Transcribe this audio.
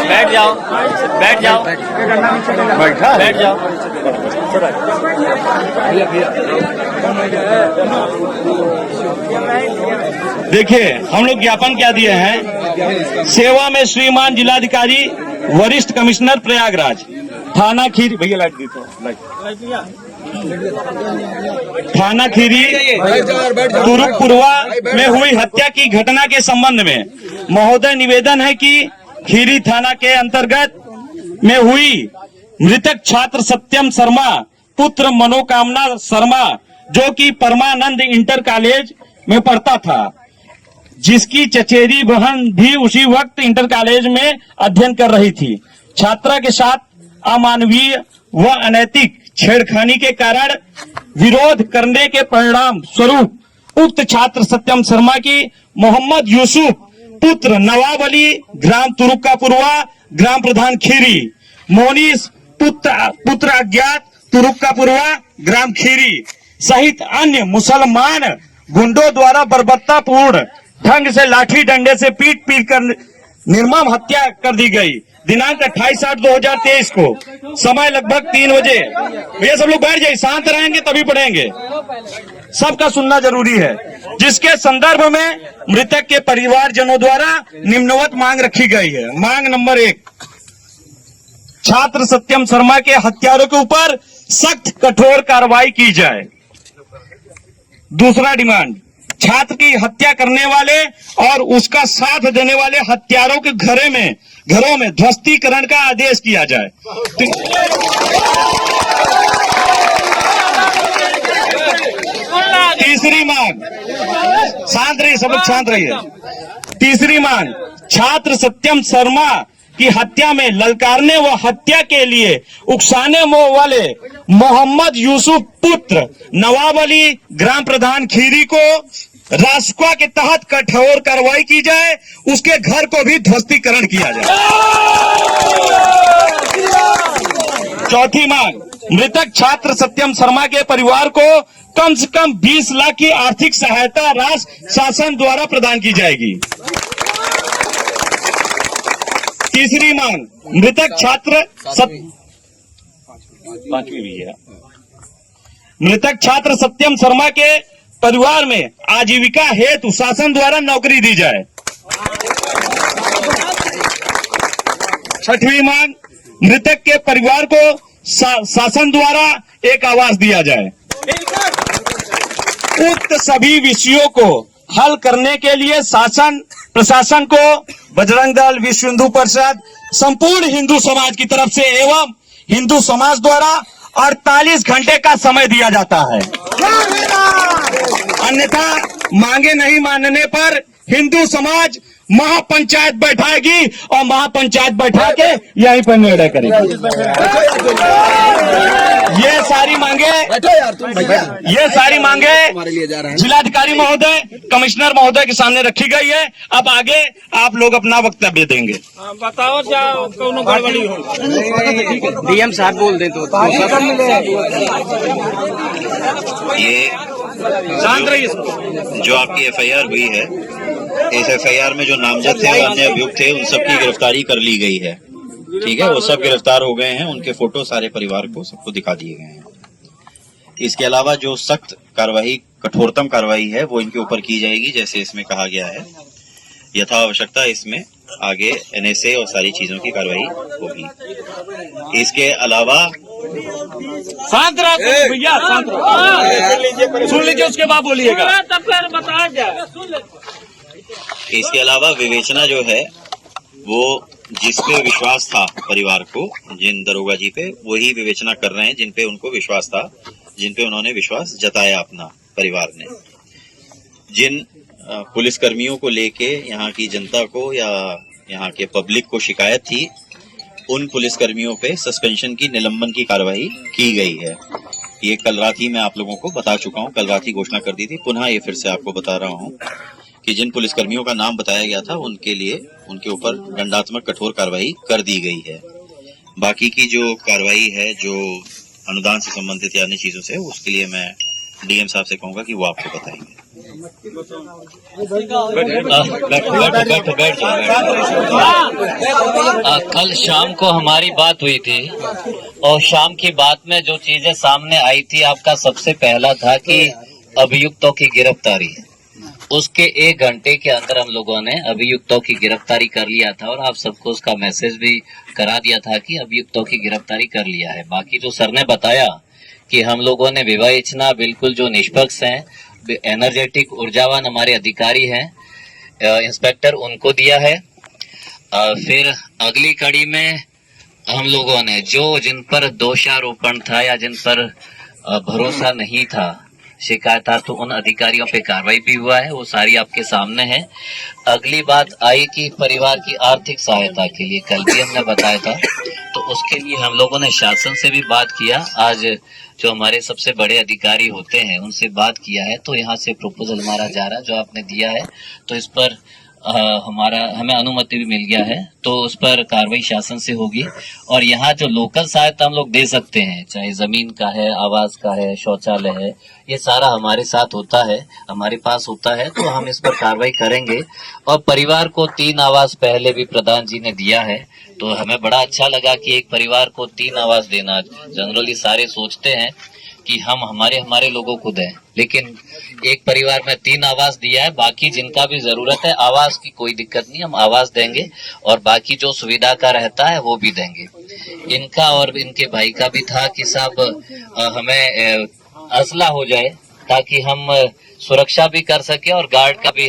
बैठ जाओ, बैठ जाओ, बैठ जाओ। देखिए, हम लोग ज्ञापन क्या दिए हैं। सेवा में श्रीमान जिलाधिकारी वरिष्ठ कमिश्नर प्रयागराज, थाना खीरी, भैया लाइट दी तो थाना खीरी तुरुकपुरवा में हुई हत्या की घटना के संबंध में महोदय निवेदन है कि खीरी थाना के अंतर्गत में हुई मृतक छात्र सत्यम शर्मा पुत्र मनोकामना शर्मा, जो कि परमानंद इंटर कॉलेज में पढ़ता था, जिसकी चचेरी बहन भी उसी वक्त इंटर कॉलेज में अध्ययन कर रही थी। छात्रा के साथ अमानवीय व अनैतिक छेड़खानी के कारण विरोध करने के परिणाम स्वरूप उक्त छात्र सत्यम शर्मा की मोहम्मद यूसुफ पुत्र नवाब अली ग्राम तुरुक्कापुरवा ग्राम प्रधान खीरी, मोनीस पुत्र अज्ञात तुरुक्कापुरवा ग्राम खीरी सहित अन्य मुसलमान गुंडों द्वारा बर्बरतापूर्ण ढंग से लाठी डंडे से पीट कर निर्मम हत्या कर दी गई। दिनांक 28/8/2023 को समय लगभग 3 बजे। भैया सब लोग बैठ जाइए, शांत रहेंगे तभी पढ़ेंगे, सबका सुनना जरूरी है। जिसके संदर्भ में मृतक के परिवारजनों द्वारा निम्नवत मांग रखी गई है। मांग नंबर 1, छात्र सत्यम शर्मा के हत्यारों के ऊपर सख्त कठोर कार्रवाई की जाए। दूसरा डिमांड, छात्र की हत्या करने वाले और उसका साथ देने वाले हत्यारों के घरों में ध्वस्तीकरण का आदेश किया जाए। तीसरी मांग, शांत रहिए, सब लोग शांत रहिए। तीसरी मांग, छात्र सत्यम शर्मा की हत्या में ललकारने व हत्या के लिए उकसाने वाले मोहम्मद यूसुफ पुत्र नवाब अली ग्राम प्रधान खीरी को रासुका के तहत कठोर कार्रवाई की जाए, उसके घर को भी ध्वस्तीकरण किया जाए। चौथी मांग, मृतक छात्र सत्यम शर्मा के परिवार को कम से कम 20 लाख की आर्थिक सहायता राशि शासन द्वारा प्रदान की जाएगी। तीसरी मांग, मृतक छात्र मृतक छात्र सत्यम शर्मा के परिवार में आजीविका हेतु शासन द्वारा नौकरी दी जाए। छठवीं मांग, मृतक के परिवार को शासन द्वारा एक आवास दिया जाए। उक्त सभी विषयों को हल करने के लिए शासन प्रशासन को बजरंग दल, विश्व हिंदू परिषद, संपूर्ण हिंदू समाज की तरफ से एवं हिंदू समाज द्वारा 48 घंटे का समय दिया जाता है। अन्यथा मांगे नहीं मानने पर हिंदू समाज महापंचायत बैठाएगी और महापंचायत बैठा के यहीं पर निर्णय करेगी। ये सारी मांगे जिलाधिकारी महोदय, कमिश्नर महोदय के सामने रखी गई है। अब आगे आप लोग अपना वक्तव्य देंगे। बताओ क्या गड़बड़ी हो। डीएम साहब बोल दें तो ये शांत रहिए। जो आपकी एफआईआर हुई है, इस एफआईआर में जो नामजद थे अन्य अभियुक्त थे, उन सबकी गिरफ्तारी कर ली गई है। ठीक है, वो सब गिरफ्तार हो गए हैं, उनके फोटो सारे परिवार को सबको दिखा दिए गए हैं। इसके अलावा जो सख्त कार्रवाई, कठोरतम कार्रवाई है वो इनके ऊपर की जाएगी, जैसे इसमें कहा गया है। यथा आवश्यकता इसमें आगे एनएसए और सारी चीजों की कार्रवाई होगी। इसके अलावा शांत रहो भैया, शांत रहो, सुन लीजिए उसके बाद बोलिएगा। इसके अलावा विवेचना जो है वो जिस पे विश्वास था परिवार को, जिन दरोगा जी पे, वही विवेचना कर रहे हैं जिन पे उनको विश्वास था, जिन पे उन्होंने विश्वास जताया अपना परिवार ने। जिन पुलिस कर्मियों को लेके यहाँ की जनता को या यहाँ के पब्लिक को शिकायत थी, उन पुलिस कर्मियों पे सस्पेंशन की, निलंबन की कार्रवाई की गई है। ये कल रात ही मैं आप लोगों को बता चुका हूँ, कल रात ही घोषणा कर दी थी। पुनः ये फिर से आपको बता रहा हूँ कि जिन पुलिस कर्मियों का नाम बताया गया था उनके लिए, उनके ऊपर दंडात्मक कठोर कार्रवाई कर दी गई है। बाकी की जो कार्रवाई है, जो अनुदान से संबंधित या अन्य चीजों से, उसके लिए मैं डीएम साहब से कहूंगा कि वो आपको बताएंगे। बैठ जाओ। कल शाम को हमारी बात हुई थी और शाम की बात में जो चीजें सामने आई थी, आपका सबसे पहला था कि अभियुक्तों की गिरफ्तारी। उसके 1 घंटे के अंदर हम लोगों ने अभियुक्तों की गिरफ्तारी कर लिया था और आप सबको उसका मैसेज भी करा दिया था कि अभियुक्तों की गिरफ्तारी कर लिया है। बाकी जो सर ने बताया कि हम लोगों ने विवेचना बिल्कुल जो निष्पक्ष हैं, एनर्जेटिक ऊर्जावान हमारे अधिकारी हैं, इंस्पेक्टर, उनको दिया है। फिर अगली कड़ी में हम लोगों ने जिन पर दोषारोपण था या जिन पर भरोसा नहीं था, शिकायत था, तो उन अधिकारियों पे कार्रवाई भी हुआ है, वो सारी आपके सामने है। अगली बात आई कि परिवार की आर्थिक सहायता के लिए कल भी हमने बताया था, तो उसके लिए हम लोगों ने शासन से भी बात किया। आज जो हमारे सबसे बड़े अधिकारी होते हैं उनसे बात किया है, तो यहाँ से प्रपोजल हमारा जा रहा है जो आपने दिया है, तो इस पर हमें अनुमति भी मिल गया है, तो उस पर कार्रवाई शासन से होगी। और यहाँ जो लोकल सहायता हम लोग दे सकते हैं, चाहे जमीन का है, आवास का है, शौचालय है, ये सारा हमारे साथ होता है, हमारे पास होता है, तो हम इस पर कार्रवाई करेंगे। और परिवार को 3 आवास पहले भी प्रधान जी ने दिया है, तो हमें बड़ा अच्छा लगा कि एक परिवार को 3 आवास देना। जनरली सारे सोचते हैं कि हम हमारे लोगों को दें, लेकिन एक परिवार में 3 आवास दिया है। बाकी जिनका भी जरूरत है आवास की कोई दिक्कत नहीं, हम आवास देंगे और बाकी जो सुविधा का रहता है वो भी देंगे। इनका और इनके भाई का भी था कि साहब हमें असला हो जाए ताकि हम सुरक्षा भी कर सके और गार्ड का भी हम